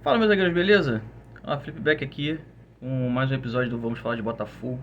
Fala, meus zagueiros, beleza? Felipe Beck aqui com mais um episódio do Vamos Falar de Botafogo.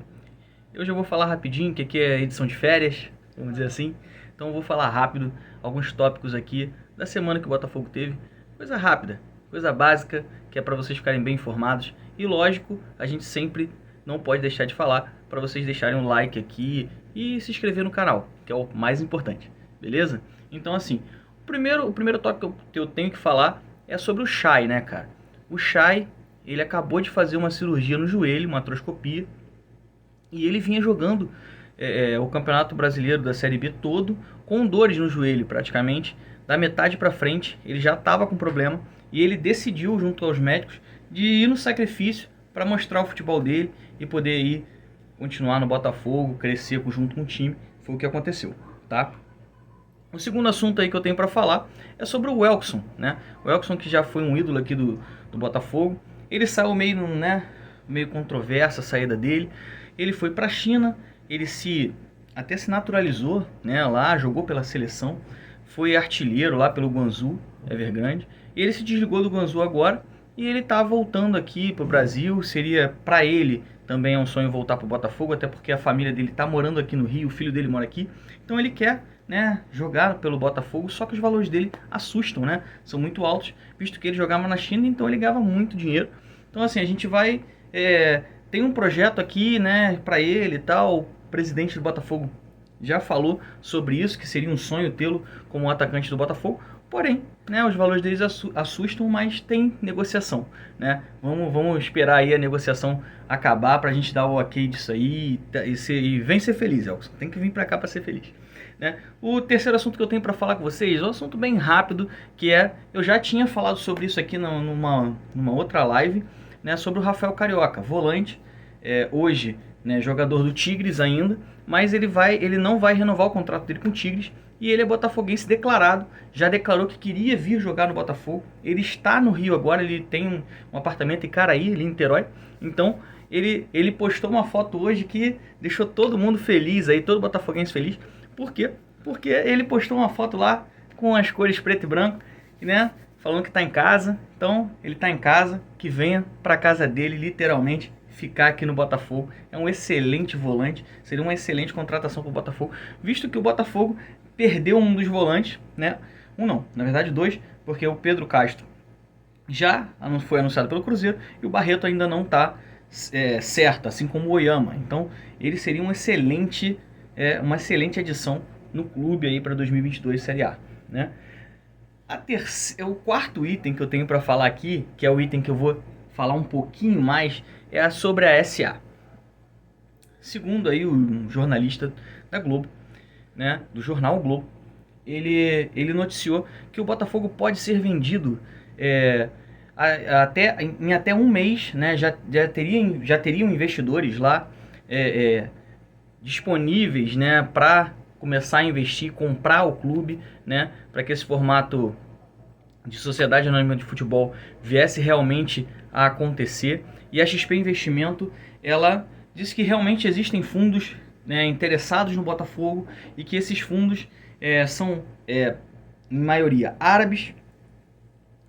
Hoje eu vou falar rapidinho, que aqui é edição de férias, vamos dizer assim. Então eu vou falar rápido alguns tópicos aqui da semana que o Botafogo teve. Coisa rápida, coisa básica, que é para vocês ficarem bem informados. E lógico, a gente sempre não pode deixar de falar para vocês deixarem um like aqui e se inscrever no canal, que é o mais importante, beleza? Então assim, o primeiro tópico que eu tenho que falar é sobre o Chay, né, cara? O Chay, ele acabou de fazer uma cirurgia no joelho, uma artroscopia, e ele vinha jogando o Campeonato Brasileiro da Série B todo com dores no joelho, praticamente. Da metade para frente, ele já estava com problema e ele decidiu, junto aos médicos, de ir no sacrifício para mostrar o futebol dele e poder ir continuar no Botafogo, crescer junto com o time. Foi o que aconteceu, tá? O segundo assunto aí que eu tenho para falar é sobre o Welkson, né? O Welkson, que já foi um ídolo aqui do Botafogo, ele saiu meio controversa a saída dele. Ele foi para a China, ele até se naturalizou, né? Lá jogou pela seleção, foi artilheiro lá pelo Guangzhou Evergrande. Ele se desligou do Guangzhou agora e ele está voltando aqui para o Brasil. Seria para ele também é um sonho voltar para o Botafogo, até porque a família dele está morando aqui no Rio, o filho dele mora aqui, então ele quer, né, jogar pelo Botafogo, só que os valores dele assustam, né? São muito altos, visto que ele jogava na China, então ele ganhava muito dinheiro. Então assim, a gente vai tem um projeto aqui, né, para ele e tal. O presidente do Botafogo já falou sobre isso, que seria um sonho tê-lo como atacante do Botafogo. Porém, né, os valores deles assustam, mas tem negociação, né? Vamos esperar aí a negociação acabar pra gente dar o ok disso aí e vem ser feliz, Elson. Tem que vir pra cá pra ser feliz, né? O terceiro assunto que eu tenho pra falar com vocês é um assunto bem rápido, que eu já tinha falado sobre isso aqui numa outra live, né, sobre o Rafael Carioca, volante, hoje, né, jogador do Tigres ainda, mas ele não vai renovar o contrato dele com o Tigres. E ele é botafoguense declarado, já declarou que queria vir jogar no Botafogo. Ele está no Rio agora, ele tem um apartamento em Caraí, ali em Niterói. Então, ele postou uma foto hoje que deixou todo mundo feliz, aí, todo botafoguense feliz. Por quê? Porque ele postou uma foto lá com as cores preto e branco, né, falando que está em casa. Então, ele está em casa, que venha para a casa dele, literalmente, ficar aqui no Botafogo. É um excelente volante, seria uma excelente contratação para o Botafogo, visto que o Botafogo perdeu um dos volantes, né? Um não, na verdade dois, porque o Pedro Castro já foi anunciado pelo Cruzeiro e o Barreto ainda não está certo, assim como o Oyama. Então ele seria uma excelente adição no clube aí para 2022 Série A, né? O quarto item que eu tenho para falar aqui, que é o item que eu vou falar um pouquinho mais, é sobre a SA. Segundo aí um jornalista da Globo, né, do jornal o Globo, ele noticiou que o Botafogo pode ser vendido em até um mês, né? Já teriam investidores lá disponíveis, né, para começar a investir, comprar o clube, né, para que esse formato de sociedade anônima de futebol viesse realmente a acontecer. E a XP Investimento, ela disse que realmente existem fundos, né, interessados no Botafogo, e que esses fundos são em maioria árabes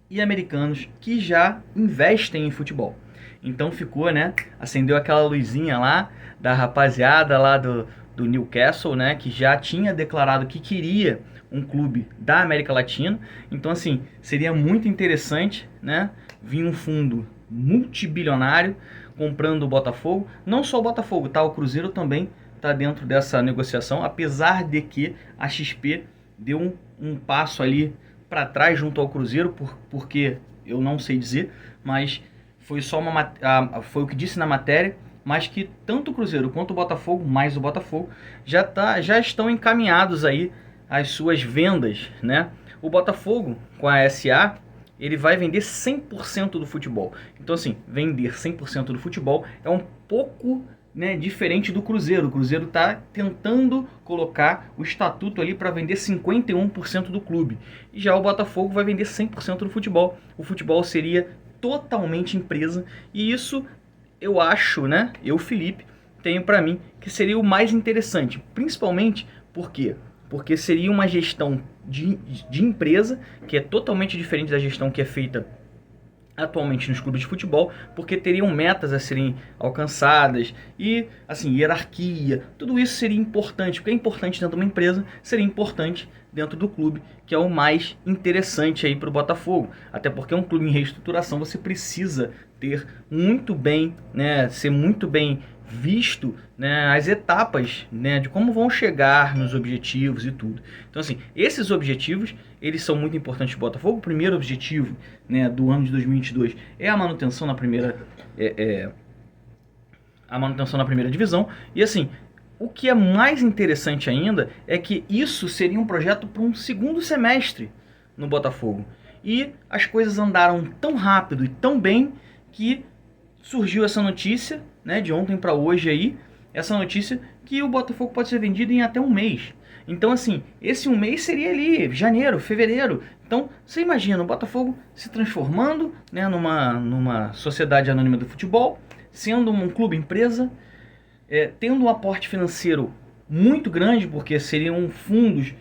e americanos que já investem em futebol. Então ficou, né, acendeu aquela luzinha lá da rapaziada lá do Newcastle, né, que já tinha declarado que queria um clube da América Latina. Então assim, seria muito interessante, né, vir um fundo multibilionário comprando o Botafogo. Não só o Botafogo, tá? O Cruzeiro também está dentro dessa negociação, apesar de que a XP deu um passo ali para trás junto ao Cruzeiro, porque eu não sei dizer, mas foi só foi o que disse na matéria, mas que tanto o Cruzeiro quanto o Botafogo, mais o Botafogo, já estão encaminhados aí as suas vendas, né? O Botafogo, com a SA, ele vai vender 100% do futebol. Então assim, vender 100% do futebol é um pouco, né, diferente do Cruzeiro. O Cruzeiro está tentando colocar o estatuto ali para vender 51% do clube. E já o Botafogo vai vender 100% do futebol. O futebol seria totalmente empresa. E isso eu acho, né, Felipe, tenho para mim que seria o mais interessante. Principalmente porque seria uma gestão de empresa que é totalmente diferente da gestão que é feita atualmente nos clubes de futebol, porque teriam metas a serem alcançadas e, assim, hierarquia, tudo isso seria importante, porque é importante dentro de uma empresa, seria importante dentro do clube, que é o mais interessante aí para o Botafogo, até porque é um clube em reestruturação, você precisa ter muito bem, né, ser muito bem visto, né, as etapas, né, de como vão chegar nos objetivos e tudo. Então, assim, esses objetivos, eles são muito importantes para o Botafogo. O primeiro objetivo, né, do ano de 2022 é a manutenção na primeira a manutenção na primeira divisão. E, assim, o que é mais interessante ainda é que isso seria um projeto para um segundo semestre no Botafogo. E as coisas andaram tão rápido e tão bem que surgiu essa notícia, né, de ontem para hoje aí, essa notícia que o Botafogo pode ser vendido em até um mês. Então, assim, esse um mês seria ali, janeiro, fevereiro. Então, você imagina o Botafogo se transformando, né, numa sociedade anônima do futebol, sendo um clube empresa, tendo um aporte financeiro muito grande, porque seriam fundos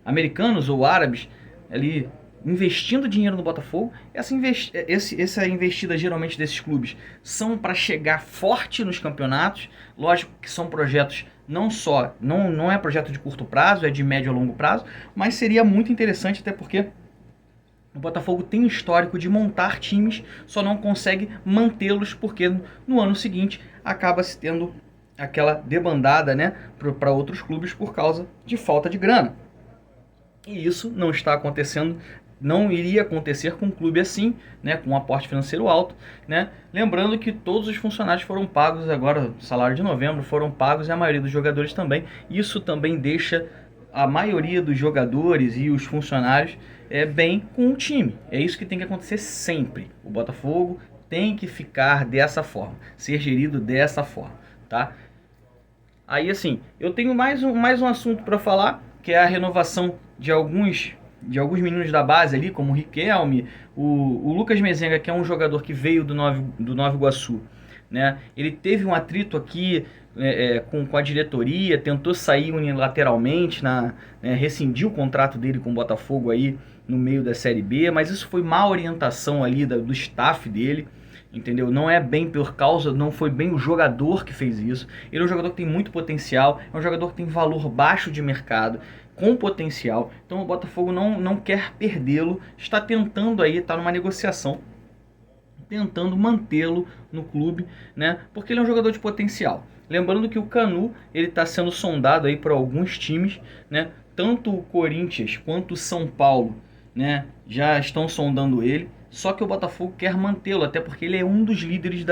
americanos ou árabes ali investindo dinheiro no Botafogo. Essa investida geralmente desses clubes são para chegar forte nos campeonatos. Lógico que são projetos não é projeto de curto prazo, é de médio a longo prazo, mas seria muito interessante, até porque o Botafogo tem um histórico de montar times, só não consegue mantê-los porque no ano seguinte acaba se tendo aquela debandada, né, para outros clubes por causa de falta de grana. E isso não está acontecendo, não iria acontecer com um clube assim, né, com um aporte financeiro alto, né? Lembrando que todos os funcionários foram pagos agora, salário de novembro foram pagos e a maioria dos jogadores também. Isso também deixa a maioria dos jogadores e os funcionários bem com o time. É isso que tem que acontecer sempre. O Botafogo tem que ficar dessa forma, ser gerido dessa forma, tá? Aí, assim, eu tenho mais um assunto para falar, que é a renovação de alguns meninos da base ali, como o Riquelme, o Lucas Mezenga, que é um jogador que veio do Nova Iguaçu, né? Ele teve um atrito aqui com a diretoria, tentou sair unilateralmente, rescindiu o contrato dele com o Botafogo aí no meio da Série B, mas isso foi má orientação ali do staff dele, entendeu? Não foi bem o jogador que fez isso. Ele é um jogador que tem muito potencial, é um jogador que tem valor baixo de mercado, com potencial. Então o Botafogo não quer perdê-lo, está tentando aí, está numa negociação, tentando mantê-lo no clube, né? Porque ele é um jogador de potencial. Lembrando que o Canu, ele está sendo sondado aí por alguns times, né? Tanto o Corinthians quanto o São Paulo, né, já estão sondando ele. Só que o Botafogo quer mantê-lo, até porque ele é um dos líderes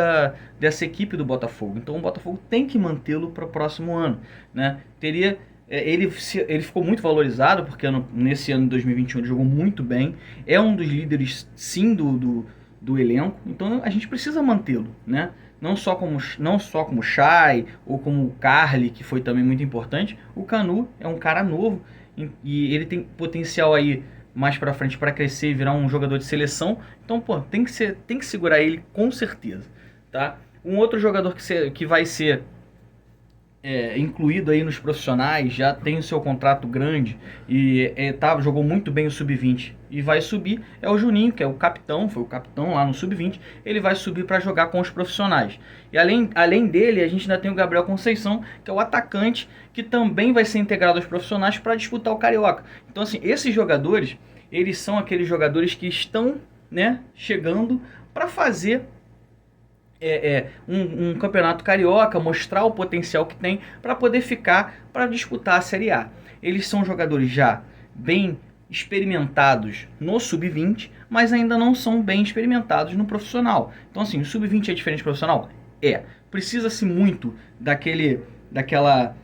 dessa equipe do Botafogo. Então o Botafogo tem que mantê-lo para o próximo ano, né? Ele ficou muito valorizado, porque nesse ano de 2021 ele jogou muito bem. É um dos líderes, sim, do elenco. Então a gente precisa mantê-lo, né? Não só como o Chay ou como o Carly, que foi também muito importante. O Canu é um cara novo e ele tem potencial aí mais pra frente para crescer e virar um jogador de seleção. Então, pô, tem que segurar ele com certeza, tá? Um outro jogador que vai ser incluído aí nos profissionais, já tem o seu contrato grande e jogou muito bem o Sub-20 e vai subir, é o Juninho, que é o capitão, foi o capitão lá no Sub-20, ele vai subir para jogar com os profissionais. E além dele, a gente ainda tem o Gabriel Conceição, que é o atacante, que também vai ser integrado aos profissionais para disputar o Carioca. Então, assim, esses jogadores, eles são aqueles jogadores que estão, né, chegando para fazer um campeonato carioca, mostrar o potencial que tem para poder ficar para disputar a Série A. Eles são jogadores já bem experimentados no Sub-20, mas ainda não são bem experimentados no profissional. Então, assim, o Sub-20 é diferente do profissional? Precisa-se muito daquela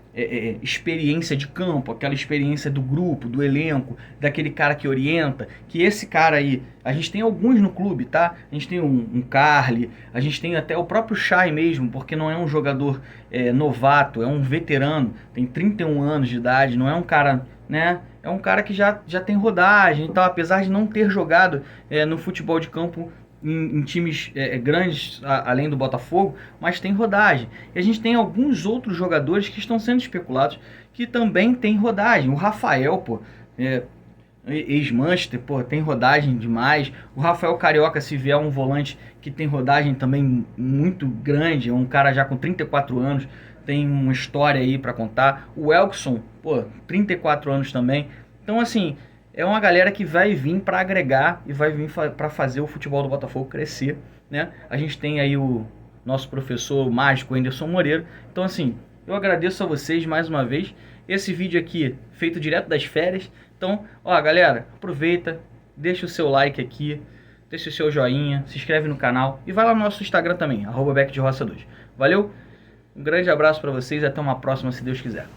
experiência de campo, aquela experiência do grupo, do elenco, daquele cara que orienta, que esse cara aí, a gente tem alguns no clube, tá? A gente tem um Carly, a gente tem até o próprio Chay mesmo, porque não é um jogador novato, é um veterano, tem 31 anos de idade, não é um cara, né? É um cara que já tem rodagem e tal, apesar de não ter jogado no futebol de campo em times grandes, além do Botafogo, mas tem rodagem. E a gente tem alguns outros jogadores que estão sendo especulados que também tem rodagem. O Rafael, ex-Manchester, pô, tem rodagem demais. O Rafael Carioca, se vier um volante que tem rodagem também muito grande, é um cara já com 34 anos, tem uma história aí para contar. O Elkson, pô, 34 anos também. Então, assim, é uma galera que vai vir para agregar e vai vir para fazer o futebol do Botafogo crescer, né? A gente tem aí o nosso professor mágico, Anderson Moreira. Então, assim, eu agradeço a vocês mais uma vez. Esse vídeo aqui, feito direto das férias. Então, ó, galera, aproveita, deixa o seu like aqui, deixa o seu joinha, se inscreve no canal e vai lá no nosso Instagram também, @BecDeRoça2. Valeu? Um grande abraço para vocês e até uma próxima, se Deus quiser.